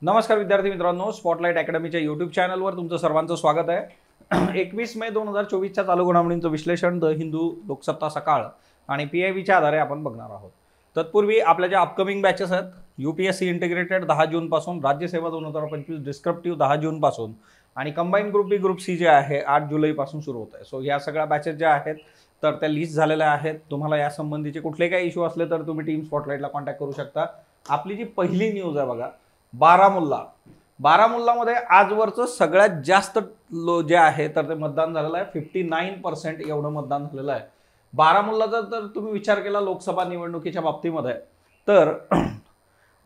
नमस्कार विद्यार्थी मित्रांनो, स्पॉटलाइट अकॅडमीच्या यूट्यूब चॅनलवर तुमचं सर्वांचं स्वागत आहे। 21 मे 2024च्या चालू घडामोडींचं विश्लेषण द हिंदू, लोकसत्ता सकाळ आणि PIBच्या आधारे आपण बघणार आहोत। तत्पूर्वी आपल्या ज्या अपकमिंग बॅचेस आहेत, UPSC इंटिग्रेटेड 10 जून पासून, राज्यसेवा 2025 डिस्क्रिप्टिव्ह 10 जून पासून आणि कंबाईन ग्रुप बी ग्रुप सी जे आहे 8 जुलै पासून सुरू होत आहे। सो या सगळ्या बॅचेस ज्या आहेत तर त्या लिस्ट झालेल्या आहेत। तुम्हाला या संबंधीचे कुठले काही इश्यू असले तर तुम्ही टीम स्पॉटलाइटला कॉन्टॅक्ट करू शकता। आपली जी पहिली न्यूज आहे बघा, बारामुल्लामध्ये आजवरचं सगळ्यात जास्त जे आहे तर ते मतदान झालेलं आहे। 59% एवढं मतदान झालेलं आहे बारामुल्लाचा। तर तुम्ही विचार केला लोकसभा निवडणुकीच्या बाबतीमध्ये तर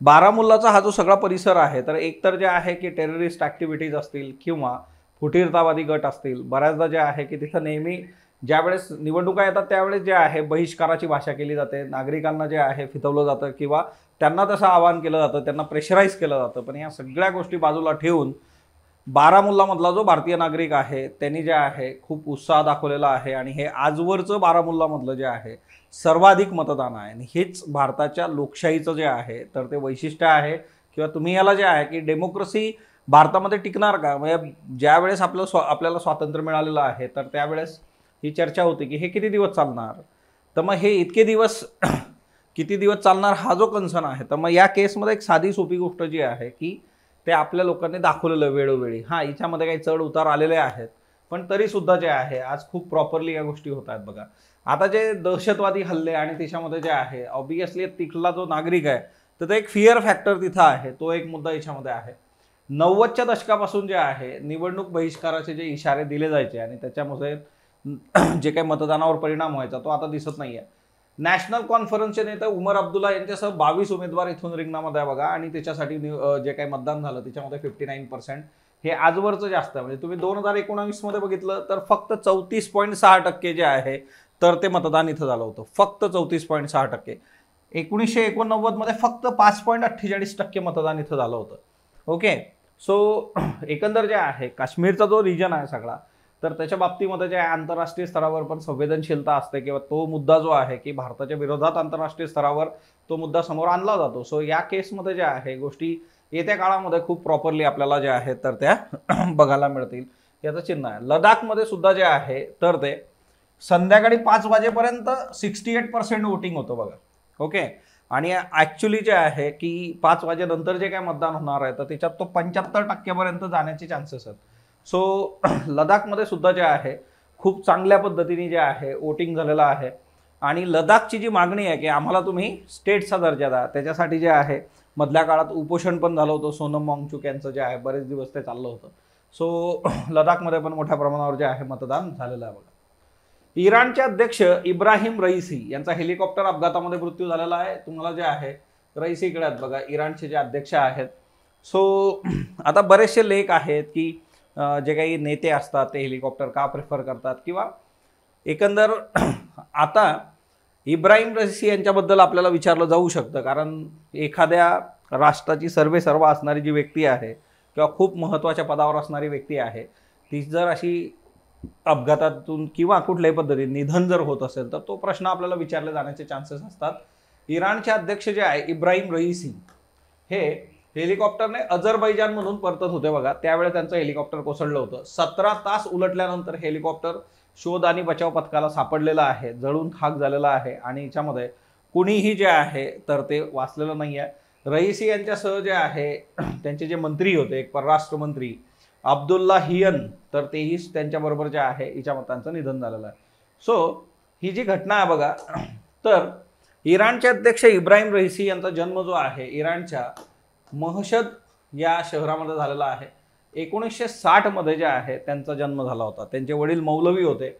बारामुल्लाचा हा जो सगळा परिसर आहे तर एकतर जे आहे की टेररिस्ट ॲक्टिव्हिटीज असतील किंवा फुटीरतावादी गट असतील, बऱ्याचदा जे आहे की तिथं नेहमी ज्यावेळेस निवडणुका येतात त्यावेळेस जे आहे बहिष्काराची भाषा केली जाते, नागरिकांना जे आहे फितवलं जातं किंवा त्यांना तसं आवाहन केलं जातं, त्यांना प्रेशराईज केलं जातं। पण या सगळ्या गोष्टी बाजूला ठेवून बारामुल्लामधला जो भारतीय नागरिक आहे त्यांनी जे आहे खूप उत्साह दाखवलेला आहे आणि हे आजवरचं बारामुल्लामधलं जे आहे सर्वाधिक मतदान आहे आणि हेच भारताच्या लोकशाहीचं जे आहे तर ते वैशिष्ट्य आहे किंवा तुम्ही याला जे आहे की डेमोक्रेसी भारतामध्ये टिकणार का, म्हणजे ज्यावेळेस आपल्याला स्वातंत्र्य मिळालेलं आहे तर त्यावेळेस ही चर्चा होती की हे किती दिवस चालणार, तर मग हे इतके दिवस किती दिवस चालणार हा जो कन्सर्न आहे। तर मग या केसमध्ये एक साधी सोपी गोष्ट जी आहे की ते आपल्या लोकांनी दाखवलेलं वेळोवेळी, हां हिच्यामध्ये काही चढ उतार आलेले आहेत पण तरीसुद्धा जे आहे आज खूप प्रॉपरली या गोष्टी होत आहेत। बघा आता जे दहशतवादी हल्ले आणि त्याच्यामध्ये जे आहे ऑब्विसली तिथला जो नागरिक आहे तर ते एक फिअर फॅक्टर तिथं आहे, तो एक मुद्दा याच्यामध्ये आहे। 90च्या दशकापासून जे आहे निवडणूक बहिष्काराचे जे इशारे दिले जायचे आणि त्याच्यामध्ये जे काही मतदानावर परिणाम व्हायचा तो आता दिसत नाही आहे। नॅशनल कॉन्फरन्सचे नेते उमर अब्दुल्ला यांच्यासह 22 उमेदवार इथून रिंगणामध्ये आहे बघा आणि त्याच्यासाठी जे काही मतदान झालं त्याच्यामध्ये 59% हे आजवरचं जास्त आहे। म्हणजे तुम्ही 2019 मध्ये बघितलं तर फक्त 34.6% जे आहे तर ते मतदान इथं झालं होतं, फक्त 34.6%। 1989 मध्ये फक्त 5.48% मतदान इथं झालं होतं। ओके, सो एकंदर जे आहे काश्मीरचा जो रिजन आहे सगळा तर त्याच्या बाबतीमध्ये जे आंतरराष्ट्रीय स्तरावर पण संवेदनशीलता असते किंवा तो मुद्दा जो आहे की भारताच्या विरोधात आंतरराष्ट्रीय स्तरावर तो मुद्दा समोर आणला जातो। सो या केसमध्ये जे आहे गोष्टी येत्या काळामध्ये खूप प्रॉपरली आपल्याला जे आहे तर त्या बघायला मिळतील याचं चिन्ह आहे। लडाखमध्ये सुद्धा जे आहे तर ते संध्याकाळी 5 वाजेपर्यंत 68% वोटिंग होतं बघा। ओके, आणि ॲक्च्युली जे आहे की 5 वाजेनंतर जे काय मतदान होणार आहे तर त्याच्यात तो 75% पर्यंत जाण्याचे चान्सेस आहेत। सो लडाखमध्ये सुद्धा जे आहे खूप चांगल्या पद्धतीने जे आहे वोटिंग झालेलं आहे आणि लडाखची जी मागणी आहे की आम्हाला तुम्ही स्टेटचा दर्जा द्या त्याच्यासाठी जे आहे मधल्या काळात उपोषण पण झालं होतं। सोनम वांगचुक यांचं जे आहे बरेच दिवस ते चाललं होतं। सो लडाखमध्ये पण मोठ्या प्रमाणावर जे आहे मतदान झालेलं आहे बघा। इराणचे अध्यक्ष इब्राहिम रईसी यांचा हेलिकॉप्टर अपघातामध्ये मृत्यू झालेला आहे। तुम्हाला जे आहे रईसी इकडे आहेत बघा, इराणचे जे अध्यक्ष आहेत। सो आता बरेचसे लेख आहेत की जे काही नेते असतात ते हेलिकॉप्टर का प्रिफर करतात किंवा एकंदर आता इब्राहिम रईसी यांच्याबद्दल आपल्याला विचारलं जाऊ शकतं, कारण एखाद्या राष्ट्राची सर्वेसर्वा असणारी जी व्यक्ती आहे किंवा खूप महत्त्वाच्या पदावर असणारी व्यक्ती आहे ती जर अशी अपघातातून किंवा कुठल्याही पद्धतीने निधन जर होत असेल तर तो प्रश्न आपल्याला विचारले जाण्याचे चान्सेस असतात। इराणचे अध्यक्ष जे आहे इब्राहिम रईसी हे हेलिकॉप्टरने अझरबैजानमधून परतत होते बघा, त्यावेळेस त्यांचं हेलिकॉप्टर कोसळलं होतं। 17 तास उलटल्यानंतर हेलिकॉप्टर शोध आणि बचाव पथकाला सापडलेलं आहे, जळून खाक झालेलं आहे आणि याच्यामध्ये कुणीही जे आहे तर ते वाचलेलं नाही आहे। रईसी यांच्यासह जे आहे त्यांचे जे मंत्री होते, एक परराष्ट्र मंत्री अब्दुल्लाहियन, तर तेही त्यांच्याबरोबर जे आहे हिच्यामध्ये त्यांचं निधन झालेलं आहे। सो ही जी घटना आहे बघा, तर इराणचे अध्यक्ष इब्राहिम रईसी यांचा जन्म जो आहे इराणच्या महशद या शहरामध्ये झालेला आहे। 1960 मध्ये जे आहे त्यांचा जन्म झाला होता। त्यांचे वडील मौलवी होते।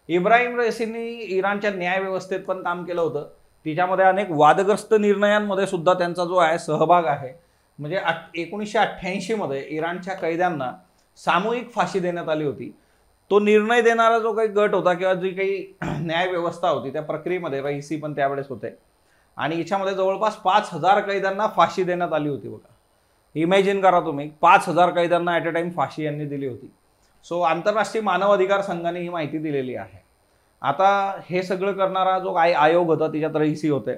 इब्राहिम रईसींनी इराणच्या न्याय व्यवस्थेत पण काम केलं होतं, तिच्यामध्ये अनेक वादग्रस्त निर्णयांमध्ये सुद्धा त्यांचा जो आहे सहभाग आहे। म्हणजे 1988 मध्ये इराणच्या कैद्यांना सामूहिक फाशी देण्यात आली होती। तो निर्णय देणारा जो काही गट होता किंवा जी काही न्याय व्यवस्था होती त्या प्रक्रियेमध्ये रईसी पण त्यावेळेस होते आणि याच्यामध्ये जवळपास 5000 कैद्यांना फाशी देण्यात आली होती बघा। इमॅजिन करा तुम्ही, 5000 कैद्यांना ॲट अ टाइम फाशी यांनी दिली होती। सो आंतरराष्ट्रीय मानव अधिकार संघाने ही माहिती दिलेली आहे। आता हे सगळं करणारा जो काही आयोग होता त्याच्यात रईसी होते,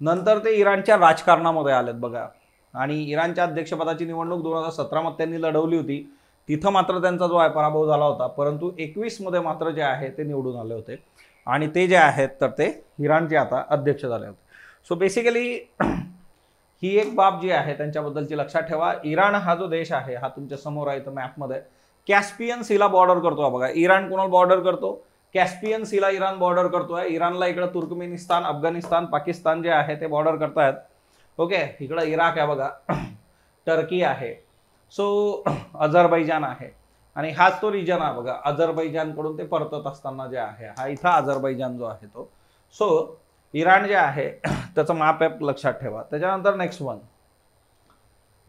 नंतर ते इराणच्या राजकारणामध्ये आलेत बघा। आणि इराणच्या अध्यक्षपदाची निवडणूक 2017 मध्ये त्यांनी लढवली होती, तिथं मात्र त्यांचा जो आहे पराभव झाला होता, परंतु 21 मध्ये मात्र जे आहे ते निवडून आले होते आणि ते जे आहेत तर ते इराणचे आता अध्यक्ष झाले होते. सो बेसिकली ही एक बाब जी आहे त्यांच्याबद्दलची लक्षात ठेवा. इराण हा जो देश आहे हा तुमच्या समोर आहे इथं मॅपमध्ये, कॅस्पियन सीला बॉर्डर करतो. बघा इराण कोणाला बॉर्डर करतो, कॅस्पियन सीला इराण बॉर्डर करतोय. इराणला इकडे तुर्कमेनिस्तान, अफगाणिस्तान, पाकिस्तान जे आहे ते बॉर्डर करतायत. ओके, इकडे इराक आहे बघा, टर्की आहे, सो अझरबैजान आहे आणि हाच तो रिजन आहे बघा. अझरबैजान कडून ते परतत असताना जे आहे हा इथं अझरबैजान जो आहे तो. सो इराण जे आहे त्याचं मॅप लक्षात ठेवा. त्याच्यानंतर नेक्स्ट वन,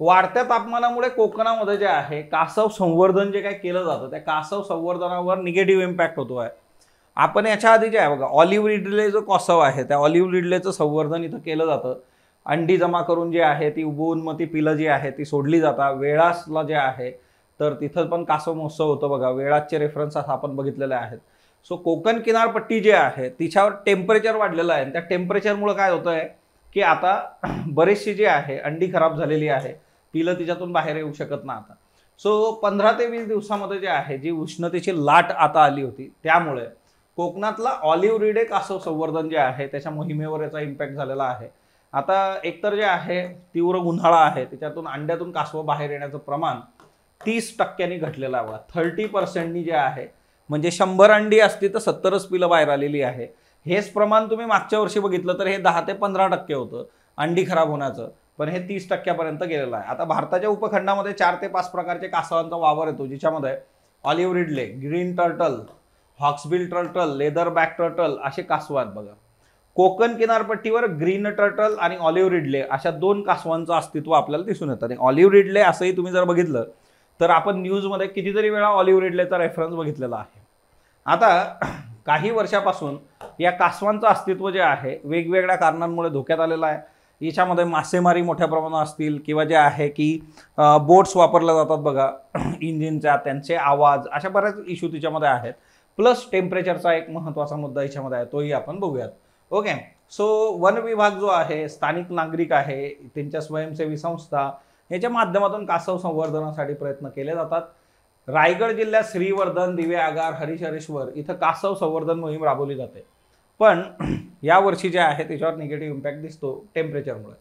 वाढत्या तापमानामुळे कोकणामध्ये जे आहे कासव संवर्धन जे काय केलं जातं त्या कासव संवर्धनावर निगेटिव्ह इम्पॅक्ट होतो आहे. आपण याच्या आधी जे आहे बघा ऑलिव्ह रिडले जो कासव आहे त्या ऑलिव्ह रिडलेचं संवर्धन इथं केलं जातं. अंडी जमा करून जे आहे ती उबवून मग ती पिलं जी आहे ती सोडली जातात. वेळासला जे आहे तर तिथं पण कासव महोत्सव होतो बघा. वेळाचे रेफरन्सेस आपण बघितलेले आहेत. सो कोकण किनारपट्टी जी आहे तिच्यावर टेम्परेचर वाढलेलं आहे. त्या टेम्परेचरमुळे काय होतं आहे की आता बरेचशी जी आहे अंडी खराब झालेली आहे, पिलं तिच्यातून बाहेर येऊ शकत ना आता. सो 15 ते 20 दिवसामध्ये जे आहे जी उष्णतेची लाट आता आली होती त्यामुळे कोकणातला ऑलिव्ह रिडे कासव संवर्धन जे आहे त्याच्या मोहिमेवर याचा इम्पॅक्ट झालेला आहे. आता एकतर जे आहे तीव्र उन्हाळा आहे त्याच्यातून अंड्यातून कासव बाहेर येण्याचं प्रमाण 30% घटलेलं आहे. 30% जे आहे म्हणजे 100 अंडी असती तर 70च पिलं बाहेर आलेली आहे. हेच प्रमाण तुम्ही मागच्या वर्षी बघितलं तर हे 10 ते 15% होतं अंडी खराब होण्याचं, पण हे 30% गेलेलं आहे. आता भारताच्या उपखंडामध्ये 4 ते 5 प्रकारचे कासवांचा वावर येतो, ज्याच्यामध्ये olive Ridley, green turtle, hawksbill turtle, leather back turtle असे कासव आहेत बघा. कोकण किनारपट्टीवर ग्रीन टर्टल आणि ऑलिव्ह रिडले अशा 2 कासवांचं अस्तित्व आपल्याला दिसून येतं. आणि ऑलिव्ह रिडले असंही तुम्ही जर बघितलं तर आपण न्यूजमध्ये कितीतरी वेळा ऑलिव्ह रिडलेचा रेफरन्स बघितलेला आहे. आता काही वर्षापासून या कासवांचं अस्तित्व जे आहे वेगवेगळ्या कारणांमुळे धोक्यात आलेलं आहे. याच्यामध्ये मासेमारी मोठ्या प्रमाणात असतील किंवा जे आहे की बोट्स वापरल्या जातात बघा इंजिनच्या, त्यांचे आवाज, अशा बऱ्याच इश्यू तिच्यामध्ये आहेत. प्लस टेम्परेचरचा एक महत्त्वाचा मुद्दा याच्यामध्ये आहे, तोही आपण बघूयात. ओके, सो वन विभाग जो आहे, स्थानिक नागरिक आहे, त्यांच्या स्वयंसेवी संस्था याच्या माध्यमातून कासव संवर्धनासाठी प्रयत्न केले जातात. रायगड जिल्ह्यात श्रीवर्धन, दिवे आगार, हरिहरेश्वर इथं कासव संवर्धन मोहीम राबवली जाते. पण या वर्षी जे आहे त्याच्यावर निगेटिव्ह इम्पॅक्ट दिसतो टेम्परेचरमुळे.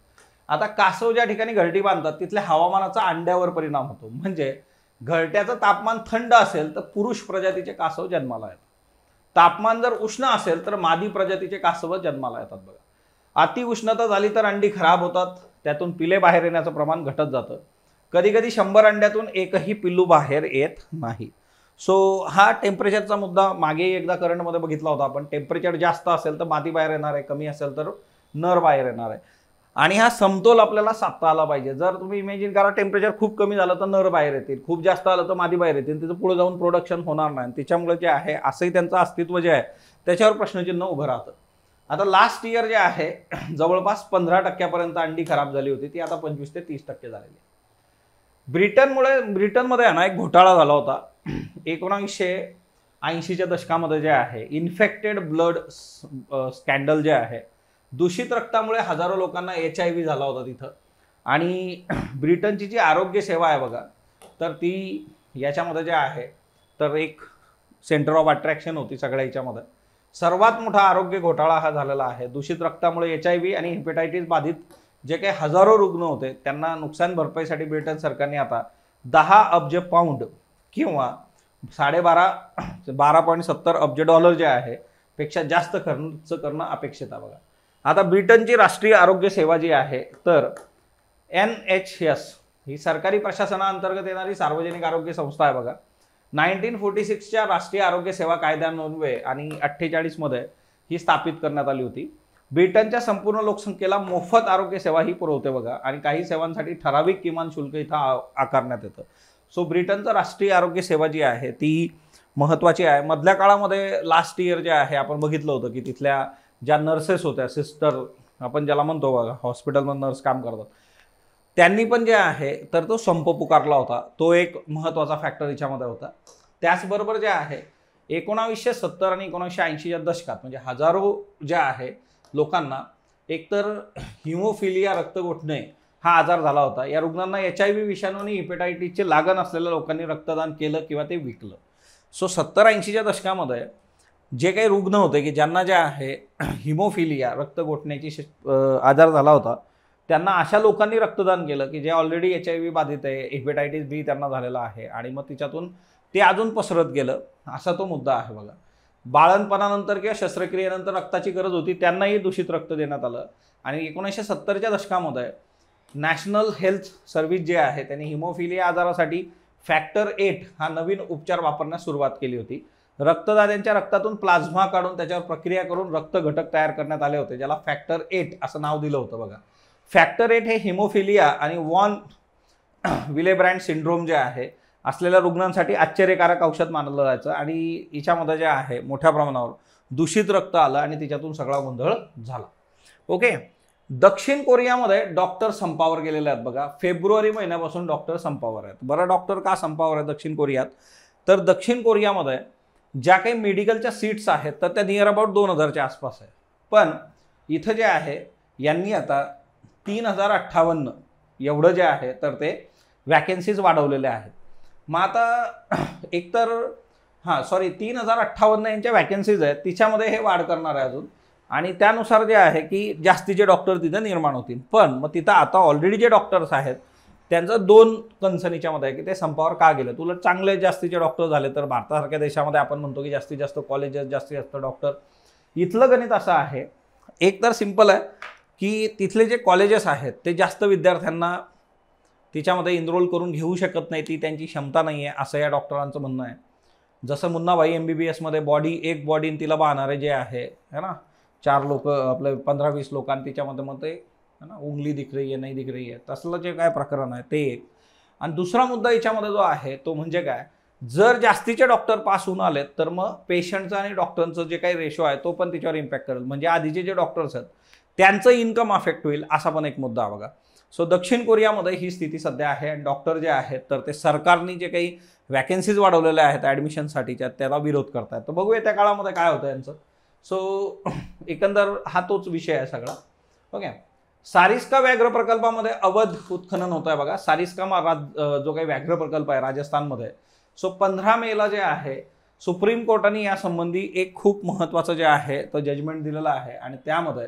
आता कासव ज्या ठिकाणी घरटी बांधतात तिथल्या हवामानाचा अंड्यावर परिणाम होतो. म्हणजे घरट्याचं तापमान थंड असेल तर पुरुष प्रजातीचे कासव जन्माला येतात. तापमान जर उष्ण असेल तर मादी प्रजातीचे कासव जन्माला येतात बघा. अति उष्णता झाली तर अंडी खराब होतात, त्यातून पिले बाहेर येण्याचं प्रमाण घटत जातं. कधी कधी 100 अंड्यातून एकही पिल्लू बाहेर येत नाही. सो हा टेम्परेचरचा मुद्दा मागे एकदा करंटमध्ये बघितला होता आपण. टेम्परेचर जास्त असेल तर मादी बाहेर येणार आहे, कमी असेल तर नर बाहेर येणार आहे. आणि हा समतोल आपल्याला साधता आला पाहिजे. जर तुम्ही इमॅजिन करा टेम्परेचर खूप कमी झालं तर नर बाहेर येतील, खूप जास्त आलं तर मादी बाहेर येतील, तिथं पुढे जाऊन प्रोडक्शन होणार नाही. त्याच्यामुळे जे आहे असंही त्यांचं अस्तित्व जे आहे त्याच्यावर प्रश्नचिन्ह उभं राहतं. आता लास्ट इयर जे आहे जवळपास 15% अंडी खराब झाली होती, ती आता 25 ते 30% झालेली. ब्रिटनमध्ये आहे ना एक घोटाळा झाला होता 1980च्या दशकामध्ये जे आहे. इन्फेक्टेड ब्लड स्कॅन्डल जे आहे, दूषित रक्तामुळे हजारो लोकांना HIV झाला होता तिथं. आणि ब्रिटनची जी आरोग्य सेवा आहे बघा तर ती याच्यामध्ये जे आहे तर एक सेंटर ऑफ अट्रॅक्शन होती सगळ्या याच्यामध्ये. सर्वात मोठा आरोग्य घोटाळा हा झालेला आहे. दूषित रक्तामुळे HIV आणि हेपेटायटिस बाधित जे काही हजारो रुग्ण होते त्यांना नुकसान भरपाईसाठी ब्रिटन सरकारने आता 10 अब्ज पाऊंड किंवा 12.70 अब्ज डॉलर जे आहे पेक्षा जास्त खर्च करणं अपेक्षित आहे बघा. आता ब्रिटनची राष्ट्रीय आरोग्य सेवा जी आहे तर NHS ही सरकारी प्रशासनाअंतर्गत येणारी सार्वजनिक आरोग्य संस्था आहे बघा. 1946च्या राष्ट्रीय आरोग्य सेवा कायद्यान्वये आणि 48 मध्ये ही स्थापित करण्यात आली होती. ब्रिटनच्या संपूर्ण लोकसंख्येला मोफत आरोग्य सेवा ही पुरवते बघा. आणि काही सेवांसाठी ठराविक किमान शुल्क इथं आकारण्यात येतं. सो ब्रिटनचं राष्ट्रीय आरोग्य सेवा जी आहे ती महत्त्वाची आहे. मधल्या काळामध्ये लास्ट इयर जे आहे आपण बघितलं होतं की तिथल्या ज्या नर्सेस होत्या, सिस्टर आपण ज्याला म्हणतो बघा, हॉस्पिटलमध्ये नर्स काम करतात, त्यांनी पण जे आहे तर तो संप पुकारला होता. तो एक महत्त्वाचा फॅक्टर याच्यामध्ये होता. त्याचबरोबर जे आहे 1970 आणि 1980च्या दशकात म्हणजे हजारो जे आहे लोकांना एकतर हिमोफिलिया रक्त गोठणे हा आजार झाला होता. या रुग्णांना HIV विषाणू आणि हिपॅटायटिसचे लागण असलेल्या लोकांनी रक्तदान केलं किंवा ते विकलं. सो 70-80च्या दशकामध्ये जे काही रुग्ण होते की ज्यांना जे आहे हिमोफिलिया रक्त गोठण्याची आजार झाला होता, त्यांना अशा लोकांनी रक्तदान केलं की जे ऑलरेडी HIV बाधित आहे, हिपॅटायटिस B त्यांना झालेला आहे आणि मग तिच्यातून ते अजून पसरत गेलं, असा तो मुद्दा आहे बघा. बाळंतपणानंतर किंवा शस्त्रक्रियेनंतर रक्ताची गरज होती, त्यांनाही दूषित रक्त देण्यात आलं आणि 1970च्या दशकामध्ये नॅशनल हेल्थ सर्व्हिस जे आहे त्यांनी हिमोफिलिया आजारासाठी फॅक्टर 8 हा नवीन उपचार वापरण्यास सुरुवात केली होती. रक्तदात्यांच्या रक्तातून प्लाझ्मा काढून त्याच्यावर प्रक्रिया करून रक्त घटक तयार करण्यात आले होते, ज्याला फॅक्टर 8 असं नाव दिलं होतं बघा. फॅक्टर 8 हे हिमोफिलिया आणि वॉन विलेब्रँड सिंड्रोम जे आहे असलेल्या रुग्णांसाठी आश्चर्यकारक औषध मानलं जायचं आणि हिच्यामध्ये जे आहे मोठ्या प्रमाणावर दूषित रक्त आलं आणि तिच्यातून सगळा गोंधळ झाला. ओके. दक्षिण कोरियामध्ये डॉक्टर संपावर गेलेले आहेत बघा. फेब्रुवारी महिन्यापासून डॉक्टर संपावर आहेत. बरं, डॉक्टर का संपावर आहे दक्षिण कोरियात? तर दक्षिण कोरियामध्ये ज्या काही मेडिकलच्या सीट्स आहेत तर त्या नियर अबाउट 2000च्या आसपास आहे. पण इथं जे आहे यांनी आता 3058 एवढं जे आहे तर ते वॅकेन्सीज वाढवलेले आहेत. मग आता एकतर 3058 यांच्या वॅकेन्सीज आहेत, तिच्यामध्ये हे वाढ करणार आहे अजून आणि त्यानुसार जे आहे की जास्तीचे डॉक्टर तिथे निर्माण होतील. पण मग तिथं आता ऑलरेडी जे डॉक्टर्स आहेत त्यांचं 2 कन्सर्नीच्या मध्ये आहे की ते संपावर का गेलं. तुला चांगले जास्तीचे डॉक्टर झाले तर भारतासारख्या देशामध्ये आपण म्हणतो की जास्तीत जास्त कॉलेजेस, जास्तीत जास्त डॉक्टर. इथलं गणित असं आहे, एक तर सिम्पल आहे की तिथले जे कॉलेजेस आहेत ते जास्त विद्यार्थ्यांना तिच्यामध्ये इनरोल करून घेऊ शकत नाही, ती त्यांची क्षमता नाही आहे असं या डॉक्टरांचं म्हणणं आहे. जसं मुन्नाभाई MBBS मध्ये एक बॉडी तिला बांधणारे जे आहे ना 4 लोक आपले 15-20 लोकांनी तिच्यामध्ये मग ते है ना उंगली दिख रही है, नाही दिख रही आहे, तसलं जे काय प्रकरण आहे ते एक. आणि दुसरा मुद्दा याच्यामध्ये जो आहे तो म्हणजे काय, जर जास्तीचे डॉक्टर पास होऊन आलेत तर मग पेशंटचं आणि डॉक्टरांचं जे काही रेशो आहे तो पण त्याच्यावर इम्पॅक्ट करेल. म्हणजे आधीचे जे डॉक्टर्स आहेत त्यांचं इन्कम अफेक्ट होईल असा पण एक मुद्दा बघा. सो दक्षिण कोरियामध्ये ही स्थिती सध्या आहे. डॉक्टर जे आहेत तर ते सरकारने जे काही वॅकेन्सीज वाढवलेल्या आहेत ॲडमिशनसाठीच्या त्याला विरोध करतायत. तर बघूया त्या काळामध्ये काय होतं यांचं. सो एकंदर हा तोच विषय आहे सगळा. ओके. सारिस्का व्याघ्र प्रकल्पामध्ये अवैध उत्खनन होत आहे बघा. सारिस्का जो काही व्याघ्र प्रकल्प आहे राजस्थानमध्ये, सो 15 मेला जे आहे सुप्रीम कोर्टाने यासंबंधी एक खूप महत्त्वाचं जे आहे तो जजमेंट दिलेलं आहे आणि त्यामध्ये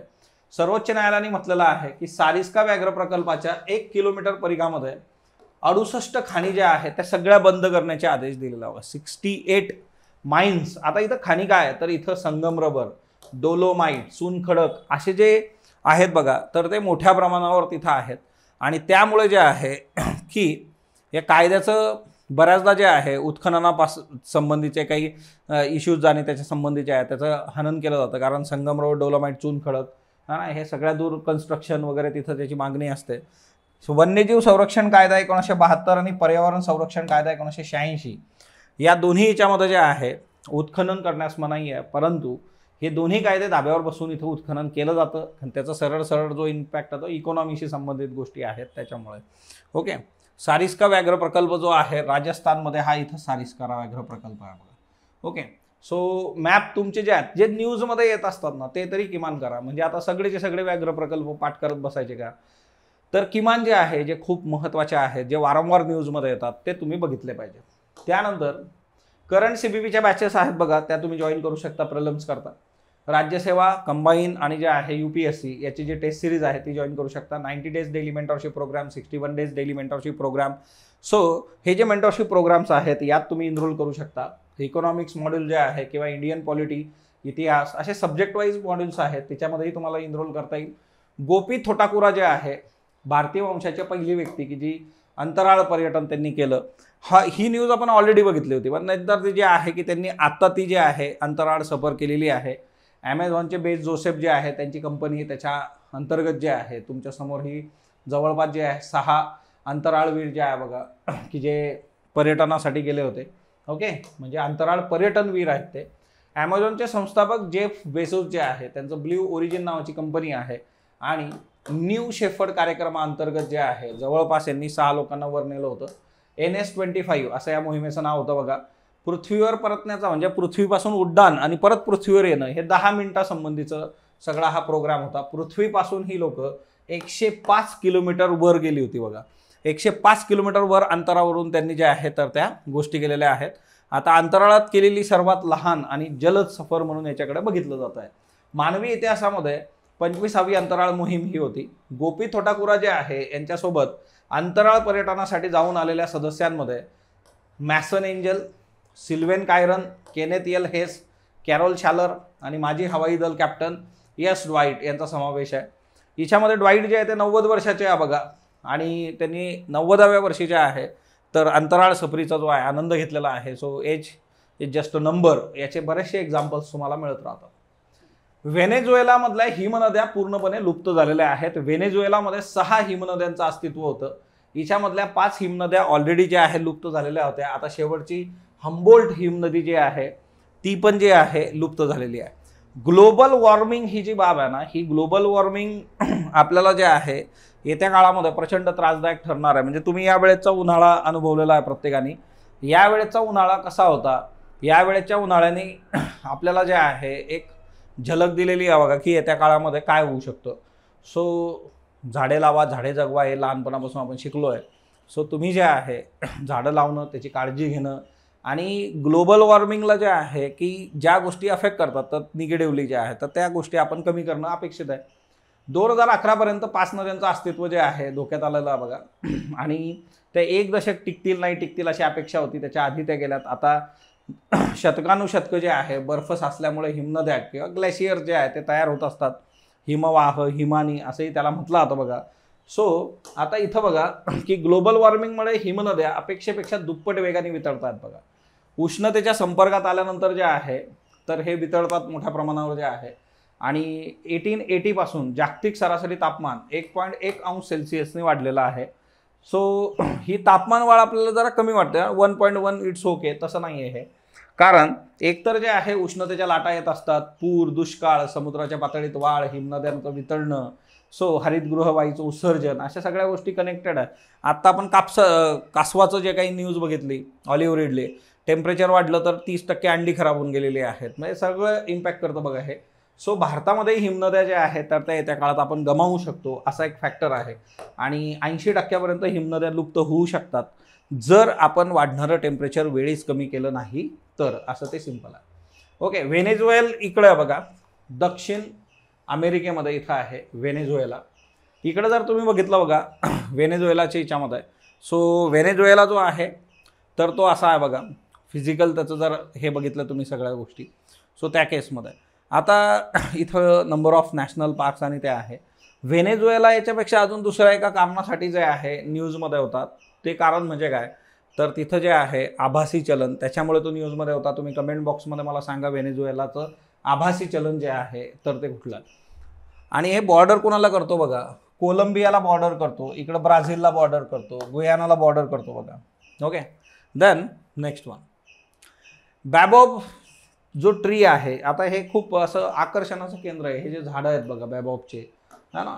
सर्वोच्च न्यायालयाने म्हटलेलं आहे की सारिस्का व्याघ्र प्रकल्पाच्या 1 किलोमीटर परिघामध्ये 68 खाणी ज्या आहेत त्या सगळ्या बंद करण्याचे आदेश दिलेला आहे. 68 माइन्स. आता इथं खाणी काय आहे तर इथं संगमरबर, डोलोमाइट, चुनखडक असे जे आहेत बघा तर ते मोठ्या प्रमाणावर तिथं आहेत आणि त्यामुळे जे आहे की या कायद्याचं बऱ्याचदा जे आहे उत्खननापासून संबंधीचे काही इश्यूज आणि त्याच्या संबंधीचे आहे त्याचं हनन केलं जातं. कारण संगमरबर, डोलोमाइट, चुनखडक हे सगळ्या दूर कन्स्ट्रक्शन वगैरे तिथं त्याची मागणी असते. वन्यजीव संरक्षण कायदा 1972 आणि पर्यावरण संरक्षण कायदा 1986 या दोन्ही याच्यामध्ये जे आहे उत्खनन करण्यास मनाई आहे. परंतु हे दोन्ही कायदे धाब्यावर बसून इथं उत्खनन केलं जातं आणि त्याचा सरळ जो इम्पॅक्ट होतो इकॉनॉमीशी संबंधित गोष्टी आहेत त्याच्यामुळे. ओके. सारिस्का व्याघ्र प्रकल्प जो आहे राजस्थानमध्ये हा इथं सारिस्का व्याघ्र प्रकल्प आहे बघा. ओके. सो मॅप तुमचे जे आहेत जे न्यूजमध्ये येत असतात ना ते तरी किमान करा. म्हणजे आता सगळेचे सगळे व्याघ्र प्रकल्प पाठ करत बसायचे का, तर किमान जे आहे जे खूप महत्त्वाचे आहेत जे वारंवार न्यूजमध्ये येतात ते तुम्ही बघितले पाहिजे. त्यानंतर करंट CBBच्या बॅचेस आहेत बघा, त्या तुम्ही जॉईन करू शकता प्रिलिम्स करता. राज्यसेवा, कंबाईन आणि जे आहे UPSC याची जी टेस्ट सिरीज आहे ती जॉईन करू शकता. 90 days daily mentorship program, 61 days daily mentorship program. So हे जे मेंटरशिप प्रोग्राम्स आहेत यात तुम्ही इनरोल करू शकता. इकॉनॉमिक्स मॉड्यूल जे आहे किंवा इंडियन पॉलिटी, इतिहास असे सब्जेक्ट वाईज मॉड्यूल्स आहेत त्याच्यामध्येही तुम्हाला इनरोल करता येईल. गोपी थोटाकुरा जे आहे भारतीय वंशाची पहिली व्यक्ती की जी अंतराळ पर्यटन त्यांनी केलं, ही न्यूज आपण ऑलरेडी बघितली होती. पण नंतर ती जे आहे की त्यांनी आता ती जे आहे अंतराळ सफर केलेली आहे. ॲमेझॉनचे बेस जोसेफ जे आहे त्यांची कंपनी त्याच्या अंतर्गत जे आहे तुमच्यासमोर ही जवळपास जे आहे 6 अंतराळवीर जे आहे बघा की जे पर्यटनासाठी गेले होते. ओके. म्हणजे अंतराळ पर्यटनवीर आहेत ते. ॲमेझॉनचे संस्थापक जेफ बेझोस जे आहे त्यांचं ब्ल्यू ओरिजिन नावाची कंपनी आहे आणि न्यू शेफर्ड कार्यक्रमाअंतर्गत जे आहे जवळपास यांनी 6 लोकांना वर नेलं होतं. NS-25 असं या मोहिमेचं नाव होतं बघा. पृथ्वीवर परतण्याचा म्हणजे पृथ्वीपासून उड्डाण आणि परत पृथ्वीवर येणं हे 10 मिनिटासंबंधीचं सगळा हा प्रोग्राम होता. पृथ्वीपासून ही लोक 105 किलोमीटर वर गेली होती बघा. 105 किलोमीटर वर अंतरावरून त्यांनी जे आहे तर त्या गोष्टी केलेल्या आहेत. आता अंतराळात केलेली सर्वात लहान आणि जलद सफर म्हणून याच्याकडे बघितलं जात आहे. मानवी इतिहासामध्ये 25वी अंतराळ मोहीम ही होती. गोपी थोटाकुरा जे आहे यांच्यासोबत अंतराळ पर्यटनासाठी जाऊन आलेल्या सदस्यांमध्ये Mason Angel, Sylvain Kieran, Kenneth L Hayes, Carol Schaller आणि माजी हवाई दल कॅप्टन एस ड्वाईट यांचा समावेश आहे. हिच्यामध्ये ड्वाईट जे आहे ते 90 वर्षाचे आहे बघा आणि त्यांनी 90व्या वर्षी जे आहे तर अंतराळ सफरीचा जो आहे आनंद घेतलेला आहे. So as is just a number. याचे बरेचसे एक्झाम्पल्स तुम्हाला मिळत राहतात. व्हेनेझुएलामधल्या हिमनद्या पूर्णपणे लुप्त झालेल्या आहेत. व्हेनेझुएलामध्ये 6 हिमनद्यांचं अस्तित्व होतं. हिच्यामधल्या 5 हिमनद्या ऑलरेडी ज्या आहे लुप्त झालेल्या होत्या. आता शेवटची हम्बोल्ट हिमनदी जी आहे ती पण जी आहे लुप्त झालेली आहे. ग्लोबल वॉर्मिंग ही जी बाब आहे ना, ही ग्लोबल वॉर्मिंग आपल्याला जे आहे येत्या काळामध्ये प्रचंड त्रासदायक ठरणार आहे. म्हणजे तुम्ही या वेळेचा उन्हाळा अनुभवलेला आहे प्रत्येकाने. या वेळेचा उन्हाळा कसा होता, या वेळेच्या उन्हाळ्याने आपल्याला जे आहे एक झलक दिलेली आहे बघा की येत्या काळामध्ये काय होऊ शकतं. सो झाडे लावा, झाडे जगवा हे लहानपणापासून आपण शिकलो आहे. सो तुम्ही जे आहे झाडं लावणं, त्याची काळजी घेणं आणि ग्लोबल वॉर्मिंगला जे आहे की ज्या गोष्टी अफेक्ट करतात तर निगेटिव्हली जे आहे तर त्या गोष्टी आपण कमी करणं अपेक्षित आहे. 2011 पर्यंत 5 नद्यांचं अस्तित्व जे आहे धोक्यात आलेलं आहे बघा आणि ते 1 दशक टिकतील नाही टिकतील अशी अपेक्षा होती. त्याच्या आधी त्या गेल्यात. आता शतकानुशतकं जे आहे बर्फ साचल्यामुळे हिमनद्या किंवा ग्लेशियर जे आहे ते तयार होत असतात. हिमवाह, हिमानी असंही त्याला म्हटलं जातं बघा. सो आता इथं बघा की ग्लोबल वॉर्मिंगमुळे हिमनद्या अपेक्षेपेक्षा दुप्पट वेगाने वितळतात बघा. उष्णतेच्या संपर्कात आल्यानंतर जे आहे तर हे वितळतात मोठ्या प्रमाणावर जे आहे आणि 1880 पासून जागतिक सरासरी तापमान 1.1 अंश सेल्सिअसने वाढलेलं आहे. सो ही तापमान वाढ आपल्याला जरा कमी वाटते. 1.1 इट्स ओके, तसं नाही आहे हे. कारण एकतर जे आहे उष्णतेच्या लाटा येत असतात, पूर, दुष्काळ, समुद्राच्या पातळीत वाढ, हिमनद्यांचं वितळणं, सो हरितगृह वायूचं उत्सर्जन, अशा सगळ्या गोष्टी कनेक्टेड आहे. आत्ता आपण कासवाचं जे काही न्यूज बघितली ऑलिव्ह रिडले, टेम्परेचर वाढलं तर 30% अंडी खराब होऊन गेलेली आहेत. म्हणजे सगळं इम्पॅक्ट करतं बघा हे. सो भारतामध्ये हिमनद्या ज्या आहेत तर त्या येत्या काळात आपण गमावू शकतो असा एक फॅक्टर आहे आणि 80% हिमनद्या लुप्त होऊ शकतात जर आपण वाढणारं टेम्परेचर वेळीच कमी केलं नाही तर. असं ते सिंपल आहे. ओके, व्हेनेझुएला इकडे आहे बघा, दक्षिण अमेरिकेमध्ये इथं आहे व्हेनेझुएला. इकडे जर तुम्ही बघितलं बघा व्हेनेझुएलाच्या हिच्यामध्ये, सो व्हेनेझुएला जो आहे तर तो असा आहे बघा. फिजिकल त्याचं जर हे बघितलं तुम्ही सगळ्या गोष्टी, सो त्या केसमध्ये आता इथं नंबर ऑफ नॅशनल पार्क्स आणि ते आहे. व्हेनेझुएला याच्यापेक्षा अजून दुसऱ्या एका कारणासाठी जे आहे न्यूजमध्ये होतात. ते कारण म्हणजे काय तर तिथं जे आहे आभासी चलन, त्याच्यामुळे तो न्यूजमध्ये होता. तुम्ही कमेंट बॉक्समध्ये मला सांगा व्हेनेझुएलाचं आभासी चलन जे आहे तर ते कुठलं. आणि हे बॉर्डर कोणाला करतो बघा, कोलंबियाला बॉर्डर करतो, इकडं ब्राझीलला बॉर्डर करतो, गुयानाला बॉर्डर करतो बघा. ओके, देन नेक्स्ट वन, बॅबॉब जो ट्री आहे. आता हे खूप असं आकर्षणाचं केंद्र आहे. हे जे झाडं आहेत बघा बॅबॉबचे, है ना,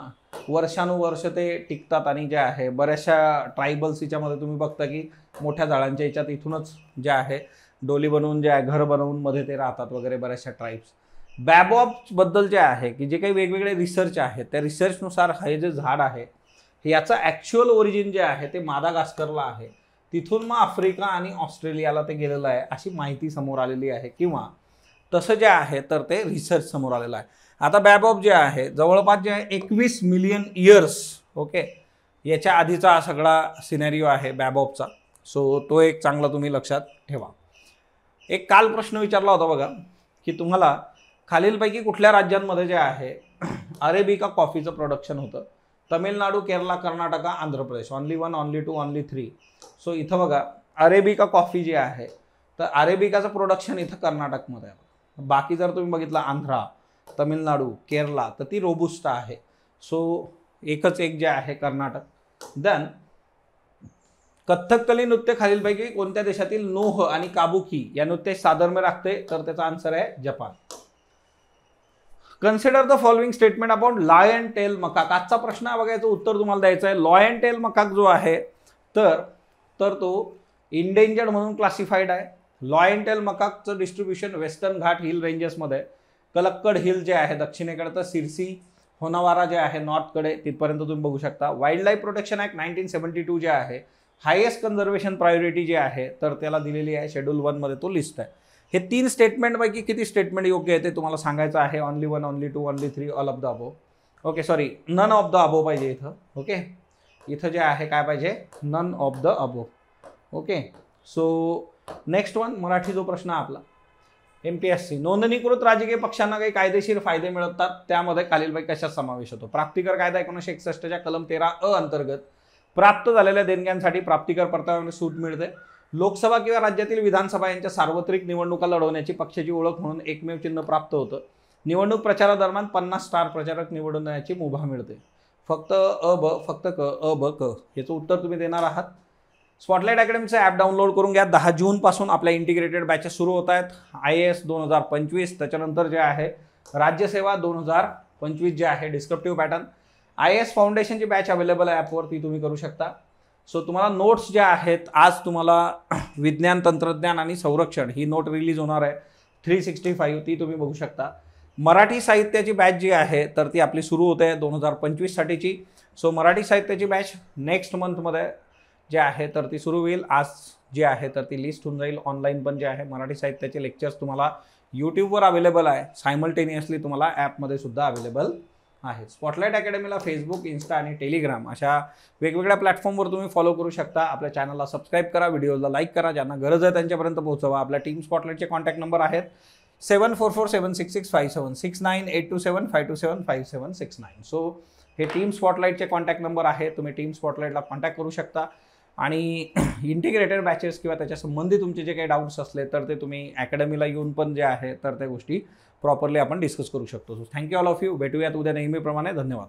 वर्षानुवर्ष ते टिकतात आणि जे आहे बऱ्याचशा ट्रायबल्स याच्यामध्ये तुम्ही बघता की मोठ्या झाडांच्या याच्यात इथूनच जे आहे डोली बनवून जे आहे घर बनवून मध्ये ते राहतात वगैरे बऱ्याचशा ट्राईब्स. बॅबॉबबद्दल जे आहे की जे काही वेगवेगळे रिसर्च आहेत त्या रिसर्चनुसार हे जे झाड आहे याचं ॲक्च्युअल ओरिजिन जे आहे ते मादागास्करला आहे. तिथून मग आफ्रिका आणि ऑस्ट्रेलियाला ते गेलेलं आहे अशी माहिती समोर आलेली आहे किंवा तसं जे आहे तर ते रिसर्च समोर आलेलं आहे. आता बॅबॉब जे आहे जवळपास जे आहे 21 मिलियन इयर्स, ओके, याच्या आधीचा हा सगळा सिनेरिओ आहे बॅबॉबचा. सो तो एक चांगला तुम्ही लक्षात ठेवा. एक काल प्रश्न विचारला होता बघा की तुम्हाला खालीलपैकी कुठल्या राज्यांमध्ये जे आहे अरेबिका कॉफीचं प्रोडक्शन होतं. Tamil Nadu, Kerala, Karnataka, Andhra Pradesh. Only 1, only 2, only 3. So इथं बघा अरेबिका कॉफी जी आहे तर अरेबिकाचं प्रोडक्शन इथं कर्नाटकमध्ये आहे. बाकी जर तुम्ही बघितलं आंध्रा, तमिळनाडू, केरला तर ती रोबुस्टा आहे. सो एकच एक जे आहे कर्नाटक. देन कथ्थकली नृत्य खालीलपैकी कोणत्या देशातील नोह आणि काबुकी या नृत्य साधर्म्य राखते तर त्याचा आन्सर आहे Japan. Consider the following statement about lion tail macaque. आजचा प्रश्न आहे बघा, याचं उत्तर तुम्हाला द्यायचं आहे. लॉयन टेल मकाक जो आहे तर तो इंडेंजर्ड म्हणून क्लासिफाईड आहे. लॉयन टेल मकाकचं डिस्ट्रीब्युशन वेस्टर्न घाट हिल रेंजेसमध्ये, कलक्कड हिल जे आहे दक्षिणेकडे, तर सिरसी होनावारा जे आहे नॉर्थकडे तिथपर्यंत तुम्ही बघू शकता. वाईल्ड लाईफ प्रोटेक्शन ॲक्ट 1972 जे आहे, हायेस्ट कन्झर्वेशन प्रायोरिटी जी आहे तर त्याला दिलेली आहे शेड्यूल 1 मध्ये, तो लिस्ट आहे. हे 3 स्टेटमेंटपैकी किती स्टेटमेंट योग्य आहे ते तुम्हाला सांगायचं आहे. Only 1, only 2, only 3, all of the above. Okay, sorry, none of the above पाहिजे इथं. ओके, इथं जे आहे काय पाहिजे, none of the above. Okay, so next one, Marathi जो प्रश्न आहे आपला, MPSC, नोंदणीकृत राजकीय पक्षांना काही कायदेशीर फायदे मिळतात, त्यामध्ये खालीलपैकी कशात समावेश होतो. प्राप्तिकर कायदा 1961च्या कलम 13 अंतर्गत प्राप्त झालेल्या देणग्यांसाठी प्राप्तिकर परताव्यामध्ये सूट मिळते. लोकसभा किंवा राज्यातील विधानसभा यांच्या सार्वत्रिक निवडणुका लढवण्याची पक्षाची ओळख म्हणून एकमेव चिन्ह प्राप्त होतं. निवडणूक प्रचारादरम्यान 50 स्टार प्रचारक निवडण्याची मुभा मिळते. फक्त अ ब, फक्त क, अ ब क, याचं उत्तर तुम्ही देणार आहात. स्पॉटलाईट अकॅडमीचं ॲप डाउनलोड करून घ्या. 10 जूनपासून आपल्या इंटिग्रेटेड बॅचेस सुरू होत आहेत. IAS 2025, त्याच्यानंतर जे आहे राज्यसेवा 2025 जे आहे डिस्क्रिप्टिव्ह पॅटर्न. IAS फाउंडेशनची बॅच अवेलेबल आहे ॲपवरती, तुम्ही करू शकता. सो तुम्हाला नोट्स ज्या आहेत, आज तुम्हाला विज्ञान तंत्रज्ञान आणि संरक्षण ही नोट रिलीज होणार आहे 365, ती तुम्ही बघू शकता. मराठी साहित्याची बॅच जी आहे तर ती आपली सुरू होते 2025 साठीची. सो मराठी साहित्याची बॅच नेक्स्ट मंथमध्ये जे आहे तर ती सुरू होईल. आज जी आहे तर ती लिस्ट होऊन जाईल. ऑनलाईन पण जे आहे मराठी साहित्याचे लेक्चर्स तुम्हाला यूट्यूबवर अवेलेबल आहे, सायमल्टेनियसली तुम्हाला ॲपमध्ये सुद्धा अवेलेबल आहे. स्पॉटलाईट अकॅडमीला फेसबुक, इन्स्टा आणि टेलिग्राम अशा वेगवेगळ्या प्लॅटफॉर्मवर तुम्ही फॉलो करू शकता. आपल्या चॅनलला सबस्क्राईब करा, व्हिडिओला लाईक करा, ज्यांना गरज आहे त्यांच्यापर्यंत पोहोचवा. आपल्या टीम स्पॉटलाईटचे कॉन्टॅक्ट नंबर आहेत 74476657, 698275275769. सो हे टीम स्पॉटलाईटचे कॉन्टॅक्ट नंबर आहे, तुम्ही टीम स्पॉटलाईटला कॉन्टॅक्ट करू शकता. आणि इंटिग्रेटेड बॅचेस किंवा त्याच्या संबंधी तुमचे जे काही डाऊट्स असले तर ते तुम्ही अकॅडमीला येऊन पण जे आहे तर त्या गोष्टी प्रॉपरली आपण डिस्कस करू शकतो. So thank you all of you. भेटूयात उद्या नेहमीप्रमाणे. धन्यवाद.